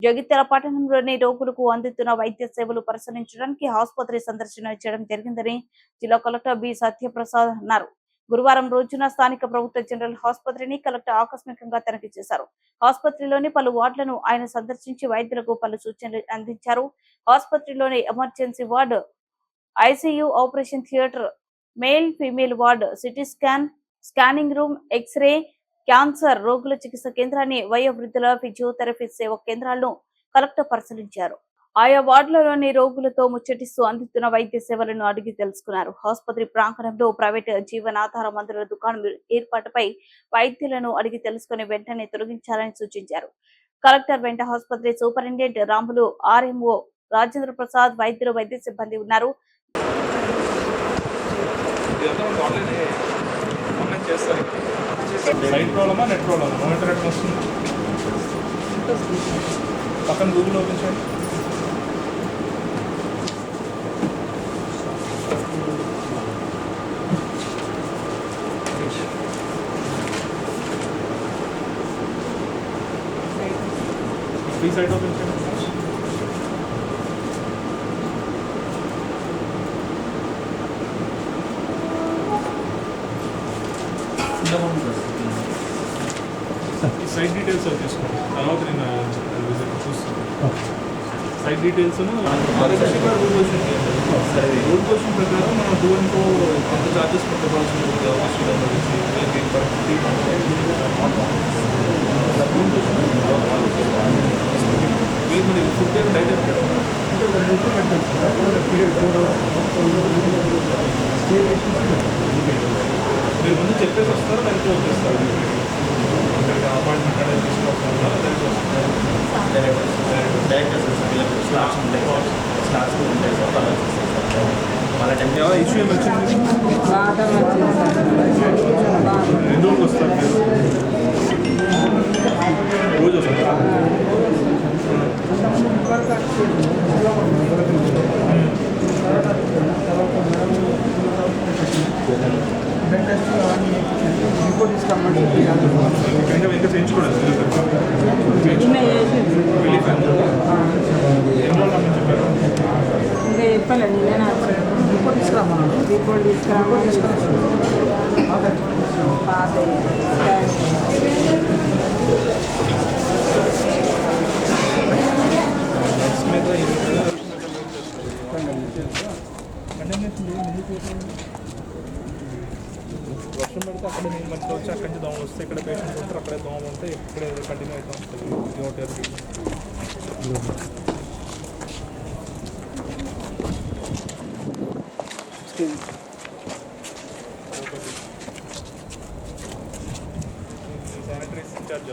జగిత్యాల పట్టణంలోని రోగులకు అందుతున్న వైద్య సేవలు పరిశీలించడానికి ఆసుపత్రి సందర్శన చేయడం జరిగిందని జిల్లా కలెక్టర్ బి సత్యప్రసాద్ అన్నారు. గురువారం రోజున స్థానిక ప్రభుత్వ జనరల్ ఆసుపత్రిని కలెక్టర్ ఆకస్మికంగా తనిఖీ చేశారు. ఆసుపత్రిలోని పలు వార్డులను ఆయన సందర్శించి వైద్యులకు పలు సూచనలు అందించారు. ఆసుపత్రిలోని emergency ward, ICU, operation theatre, male female ward, CT scanning room, X-ray, cancer రోగుల చికిత్స కేంద్రాన్ని, వయోవృద్ధుల ఫిజియోథెరపీ సేవ కేంద్రాలను కలెక్టర్ పరిశీలించారు. ఆయా వార్డులలోని రోగులతో ముచ్చటిస్తూ అందుతున్న వైద్య సేవలను అడిగి తెలుసుకున్నారు. ఆసుపత్రి ప్రాంగణంలో ప్రైవేట్ జీవనాధార మందుల దుకాణం ఏర్పాటుపై వైద్యులను అడిగి తెలుసుకుని వెంటనే తొలగించాలని సూచించారు. కలెక్టర్ వెంట ఆసుపత్రి సూపరింటెండెంట్ రాములు, ఆర్ఎంఓ రాజేంద్ర ప్రసాద్, వైద్యులు, వైద్య సిబ్బంది ఉన్నారు. సైట్ ప్రాబ్లమా నెట్ ప్రాబ్లమా మానిటర్ ఎట్లా వస్తుంది పక్కన గూగుల్ ఓపెన్ చేయండి. ఫ్రీ సైట్ ఓపెన్ చేయండి. ఈ సైట్ డీటెయిల్స్ తీసుకోండి. తర్వాత నేను చూస్తాను. సైట్ డీటెయిల్స్ రూల్ క్వశ్చన్ ప్రకారం మనం టూ అండ్ ఫో కొంత ఛార్జెస్ పెట్టవలసి ఉంటుంది. మీరు ఫుడ్ డైట్ మీరు ముందు చెప్పేసి వస్తారు, దానికి వచ్చేస్తారు. అపాయింట్మెంట్ అనేది తీసుకోవాలి. ఇష్యూ ఏమి వచ్చింది? ఎన్ని రోజులు వస్తారు మీరు? రోజు వస్తారు. ఇంకా చేయించుకోలేదు. ఇంకా చెప్పాలండి. నేను రిపోర్ట్ తీసుకురామన్నాను. రిపోర్ట్ వర్షం పడితే అక్కడ నేను మంచిగా వచ్చి అక్కడి నుంచి దోమలు వస్తే ఇక్కడ పేషెంట్స్ ఉంటారు, అక్కడే దోమ ఉంటే ఇక్కడే కంటిన్యూ అవుతూ ఉంటుంది. హోటల్కి శానిటరీస్ ఇన్ఛార్జ్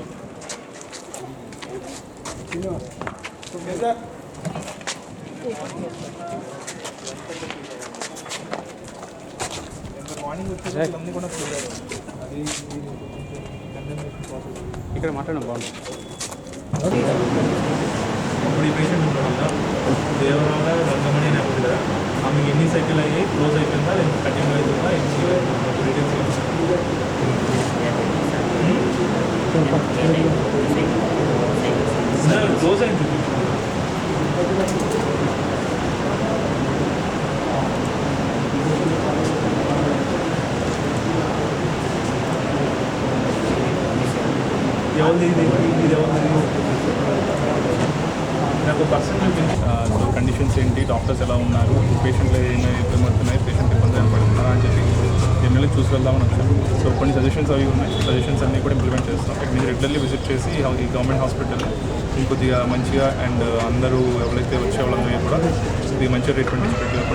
మార్నింగ్ వచ్చేసి అన్నీ కూడా చూడాలి. అది కండెన్సేషన్ ప్రాసెస్ ఇక్కడ మాట్లాడడం బాగుంది. ఇప్పుడు ఈ పేషెంట్ ఉంటారు కదా, దేవరాల రంగమణి అని అప్పుడు కదా, ఆమెకి ఎన్ని సైకిల్ అయ్యి క్లోజ్ అయిపోయిందా, లేదా కంటిన్యూ అవుతుందా, డీటెయిల్స్ క్లోజ్ అయింది. నాకు పర్సనల్ కండిషన్స్ ఏంటి, డాక్టర్స్ ఎలా ఉన్నారు, పేషెంట్లు ఏమైనా ఇబ్బంది పడుతున్నాయి, పేషెంట్ ఇబ్బంది ఏమైనా పడుతున్నారా అని చెప్పి జనరల్గా చూసి వెళ్దామని వచ్చాను. సో కొన్ని సజెషన్స్ అవి ఉన్నాయి. సజెషన్స్ అన్నీ కూడా ఇంప్లిమెంట్ చేస్తాం. మీరు రెగ్యులర్లీ విజిట్ చేసి ఈ గవర్నమెంట్ హాస్పిటల్ ఇంకొద్దిగా మంచిగా అండ్ అందరూ ఎవరైతే వచ్చే వాళ్ళందరూ కూడా ఇది మంచిగా ట్రీట్మెంట్ ఇచ్చినట్టుగా కూడా